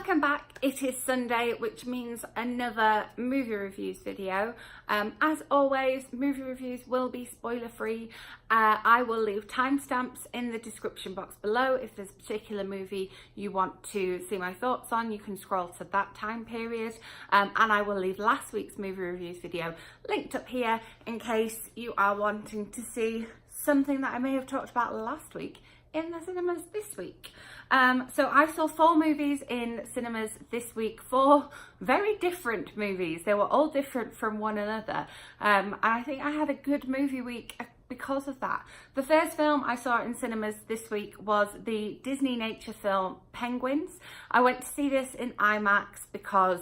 Welcome back. It is Sunday, which means another movie reviews video. As always, movie reviews will be spoiler free. I will leave timestamps in the description box below. If there's a particular movie you want to see my thoughts on, you can scroll to that time period. And I will leave last week's movie reviews video linked up here in case you are wanting to see something that I may have talked about last week in the cinemas this week. So I saw 4 movies in cinemas this week, 4 very different movies. They were all different from one another. And I think I had a good movie week because of that. The first film I saw in cinemas this week was the Disney nature film Penguins. I went to see this in IMAX because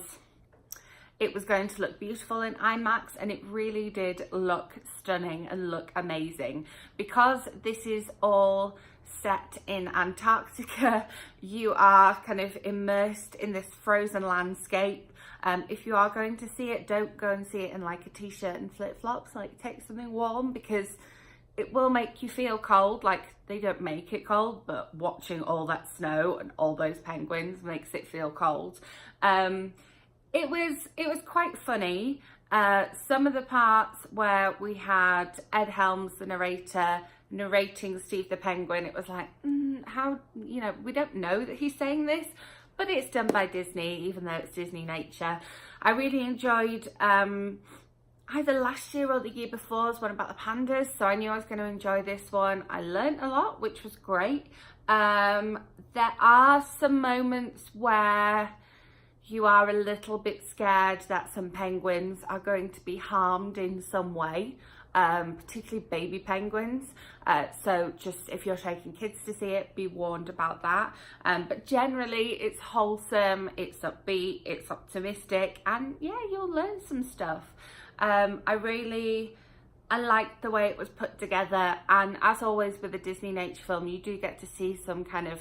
it was going to look beautiful in IMAX, and it really did look stunning and look amazing. Because this is all set in Antarctica, you are kind of immersed in this frozen landscape. If you are going to see it, don't go and see it in like a t-shirt and flip-flops. Like, take something warm, because it will make you feel cold. Like, they don't make it cold, but watching all that snow and all those penguins makes it feel cold. It was quite funny. Some of the parts where we had Ed Helms, the narrator, narrating Steve the Penguin, it was like, how, you know, we don't know that he's saying this, but it's done by Disney, even though it's Disney nature. I really enjoyed either last year or the year before's one about the pandas, so I knew I was going to enjoy this one. I learnt a lot, which was great. There are some moments where you are a little bit scared that some penguins are going to be harmed in some way, particularly baby penguins. So just if you're taking kids to see it, be warned about that. But generally it's wholesome, it's upbeat, it's optimistic, and yeah, you'll learn some stuff. I liked the way it was put together, and as always with a Disney nature film, you do get to see some kind of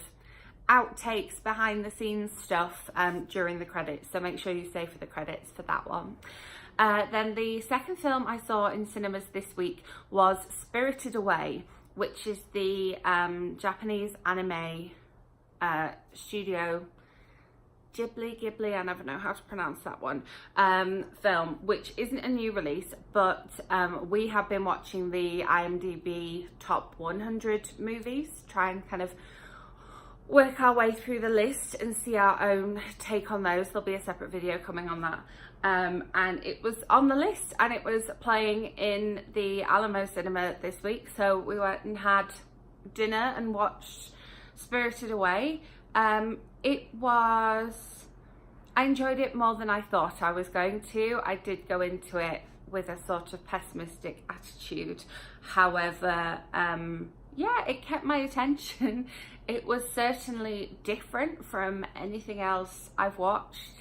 outtakes, behind the scenes stuff during the credits, so make sure you stay for the credits for that one. Then the second film I saw in cinemas this week was Spirited Away, which is the Japanese anime studio Ghibli, I never know how to pronounce that one, film, which isn't a new release, but we have been watching the IMDb top 100 movies, try and kind of work our way through the list and see our own take on those. There'll be a separate video coming on that. And it was on the list, and it was playing in the Alamo Cinema this week, so we went and had dinner and watched Spirited Away. I enjoyed it more than I thought I was going to. I did go into it with a sort of pessimistic attitude. However, yeah, it kept my attention. It was certainly different from anything else I've watched,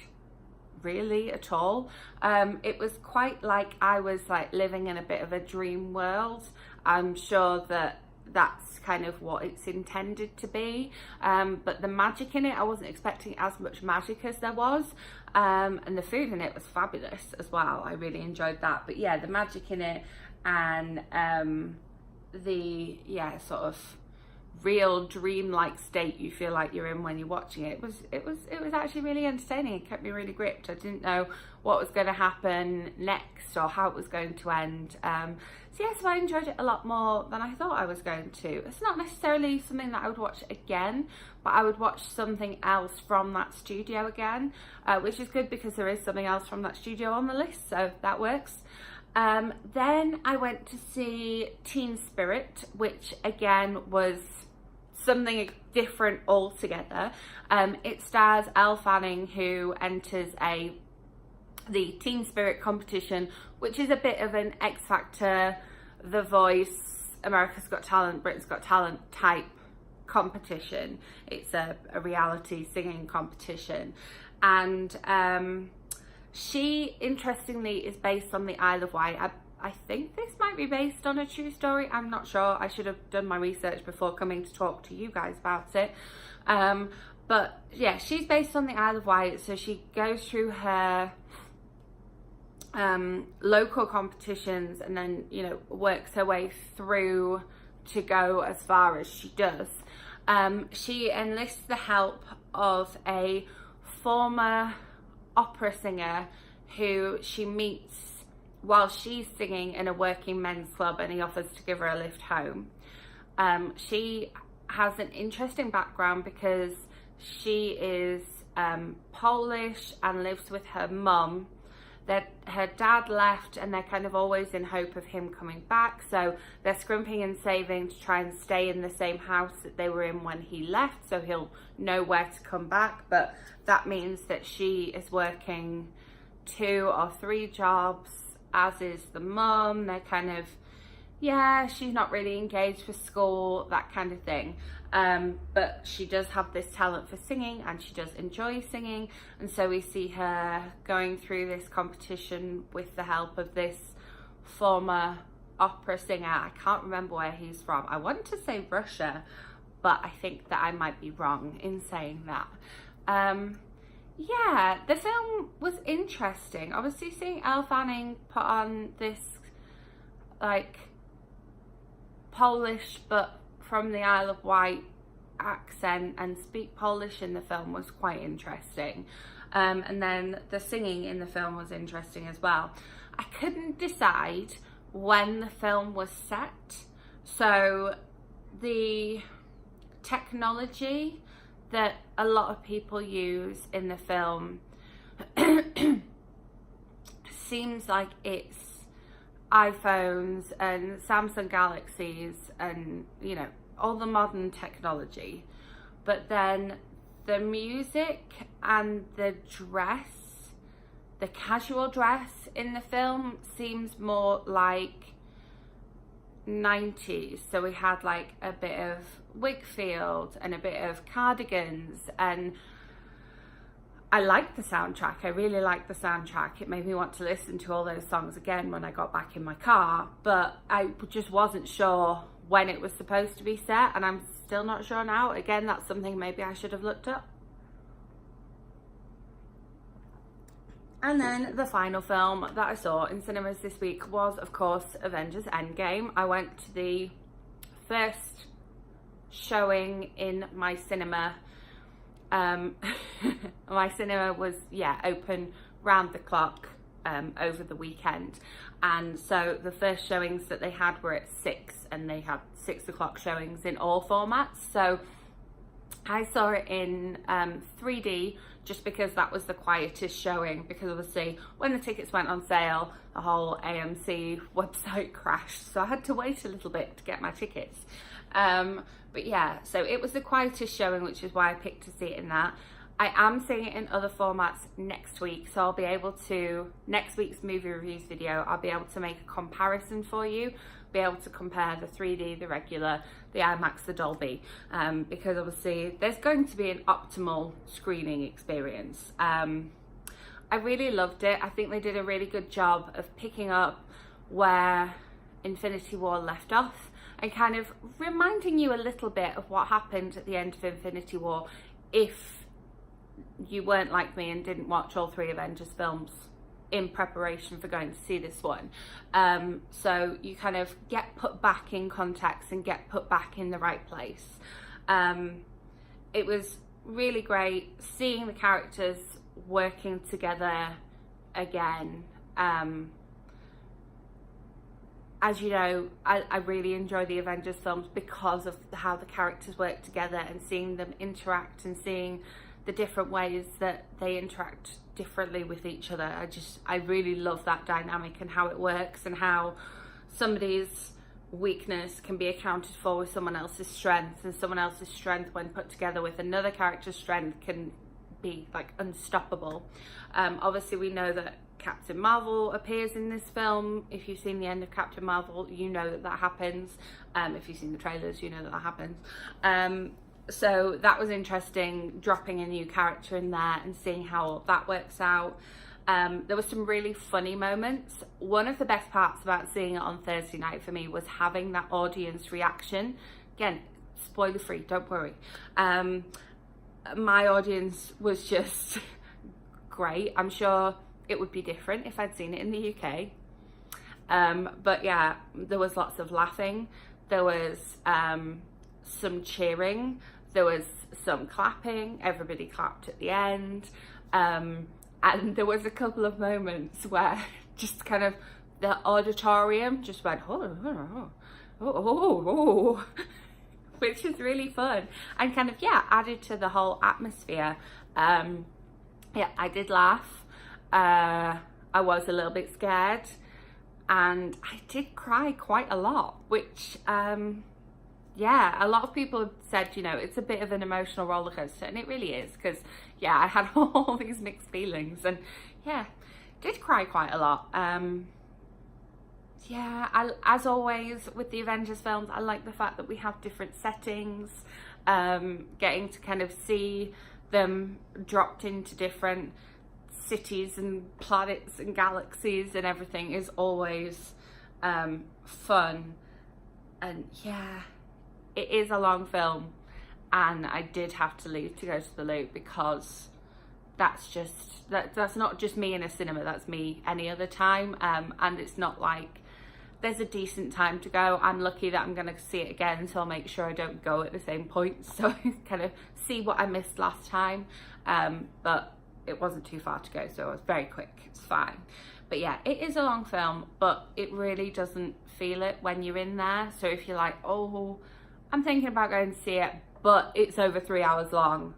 really, at all. It was quite like I was like living in a bit of a dream world. I'm sure that that's kind of what it's intended to be. But the magic in it, I wasn't expecting as much magic as there was. And the food in it was fabulous as well. I really enjoyed that. But yeah, the magic in it, and the sort of real dream-like state you feel like you're in when you're watching it, it was actually really entertaining. It kept me really gripped. I didn't know what was going to happen next or how it was going to end. So I enjoyed it a lot more than I thought I was going to. It's not necessarily something that I would watch again, but I would watch something else from that studio again, which is good because there is something else from that studio on the list, so that works. Then I went to see Teen Spirit, which again was something different altogether. It stars Elle Fanning, who enters the Teen Spirit competition, which is a bit of an X Factor, The Voice, America's Got Talent, Britain's Got Talent type competition. It's a reality singing competition, and she, interestingly, is based on the Isle of Wight. I think this might be based on a true story. I'm not sure. I should have done my research before coming to talk to you guys about it. But yeah, she's based on the Isle of Wight, so she goes through her local competitions and then, you know, works her way through to go as far as she does. She enlists the help of a former opera singer who she meets while she's singing in a working men's club, and he offers to give her a lift home. She has an interesting background because she is Polish and lives with her mum. That her dad left, and they're kind of always in hope of him coming back, so they're scrimping and saving to try and stay in the same house that they were in when he left, so he'll know where to come back. But that means that she is working 2 or 3 jobs, as is the mum. They're kind of, yeah, she's not really engaged for school, that kind of thing. But she does have this talent for singing, and she does enjoy singing, and so we see her going through this competition with the help of this former opera singer. I can't remember where he's from. I want to say Russia, but I think that I might be wrong in saying that. Yeah, the film was interesting. Obviously, seeing Elle Fanning put on this like Polish but from the Isle of Wight accent and speak Polish in the film was quite interesting. And then the singing in the film was interesting as well. I couldn't decide when the film was set, so the technology that a lot of people use in the film seems like it's iPhones and Samsung Galaxies and, you know, all the modern technology. But then the music and the dress, the casual dress in the film seems more like 90s. So we had like a bit of Wakefield and a bit of cardigans, and I liked the soundtrack. I really liked the soundtrack. It made me want to listen to all those songs again when I got back in my car, but I just wasn't sure when it was supposed to be set, and I'm still not sure now. Again, that's something maybe I should have looked up. And then the final film that I saw in cinemas this week was, of course, Avengers Endgame. I went to the first showing in my cinema. My cinema was, yeah, open round the clock over the weekend, and so the first showings that they had were at 6, and they had 6 o'clock showings in all formats. So I saw it in 3D just because that was the quietest showing, because obviously when the tickets went on sale, the whole AMC website crashed, so I had to wait a little bit to get my tickets. But yeah, so it was the quietest showing, which is why I picked to see it in that. I am seeing it in other formats next week, so I'll be able to, next week's movie reviews video, I'll be able to make a comparison for you, be able to compare the 3D, the regular, the IMAX, the Dolby, because obviously there's going to be an optimal screening experience. I really loved it. I think they did a really good job of picking up where Infinity War left off, and kind of reminding you a little bit of what happened at the end of Infinity War if you weren't like me and didn't watch all 3 Avengers films in preparation for going to see this one. So you kind of get put back in context and get put back in the right place. It was really great seeing the characters working together again. As you know, I really enjoy the Avengers films because of how the characters work together and seeing them interact and seeing the different ways that they interact differently with each other. I really love that dynamic and how it works, and how somebody's weakness can be accounted for with someone else's strength, and someone else's strength when put together with another character's strength can be like unstoppable. Obviously we know that Captain Marvel appears in this film. If you've seen the end of Captain Marvel, you know that that happens. If you've seen the trailers, you know that that happens. So that was interesting, dropping a new character in there and seeing how that works out. There were some really funny moments. One of the best parts about seeing it on Thursday night for me was having that audience reaction. Again, spoiler free, don't worry. My audience was just great. I'm sure it would be different if I'd seen it in the UK. But yeah, there was lots of laughing. There was some cheering. There was some clapping. Everybody clapped at the end. And there was a couple of moments where just kind of the auditorium just went, oh, which is really fun and kind of, yeah, added to the whole atmosphere. Yeah, I did laugh. I was a little bit scared, and I did cry quite a lot, which, yeah, a lot of people have said, you know, it's a bit of an emotional roller coaster, and it really is, because, yeah, I had all these mixed feelings, and, yeah, did cry quite a lot. Yeah, as always with the Avengers films, I like the fact that we have different settings, getting to kind of see them dropped into different cities and planets and galaxies and everything is always fun. And yeah, it is a long film, and I did have to leave to go to the loo, because that's not just me in a cinema, that's me any other time. And it's not like there's a decent time to go. I'm lucky that I'm going to see it again, so I'll make sure I don't go at the same point, so I kind of see what I missed last time. But it wasn't too far to go, so it was very quick, it's fine. But yeah, it is a long film, but it really doesn't feel it when you're in there. So if you're like, oh, I'm thinking about going to see it, but it's over 3 hours long,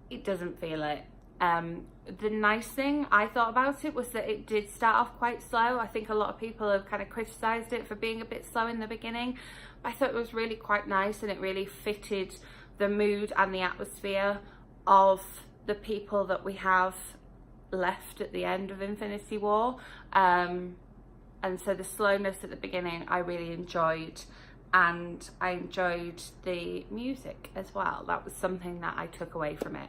it doesn't feel it. The nice thing I thought about it was that it did start off quite slow. I think a lot of people have kind of criticised it for being a bit slow in the beginning. I thought it was really quite nice, and it really fitted the mood and the atmosphere of the people that we have left at the end of Infinity War. And so the slowness at the beginning I really enjoyed, and I enjoyed the music as well. That was something that I took away from it.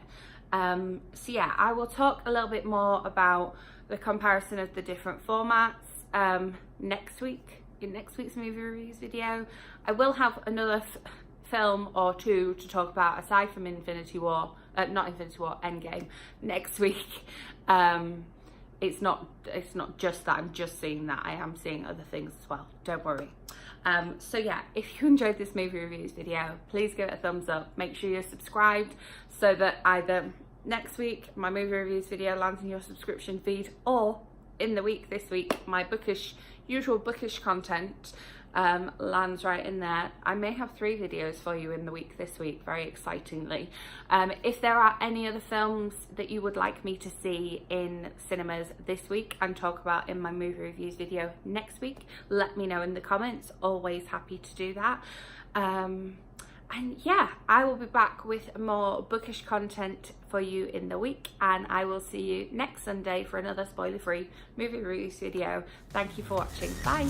So yeah, I will talk a little bit more about the comparison of the different formats next week, in next week's movie reviews video. I will have another film or two to talk about aside from Infinity War, not Infinity War, Endgame, next week. It's not just that I'm just seeing that, I am seeing other things as well, don't worry. So yeah, if you enjoyed this movie reviews video, please give it a thumbs up. Make sure you're subscribed so that either next week my movie reviews video lands in your subscription feed, or in the week this week my usual bookish content lands right in there. I may have 3 videos for you in the week this week, very excitingly. If there are any other films that you would like me to see in cinemas this week and talk about in my movie reviews video next week, let me know in the comments. Always happy to do that. And yeah, I will be back with more bookish content for you in the week, and I will see you next Sunday for another spoiler-free movie reviews video. Thank you for watching. Bye.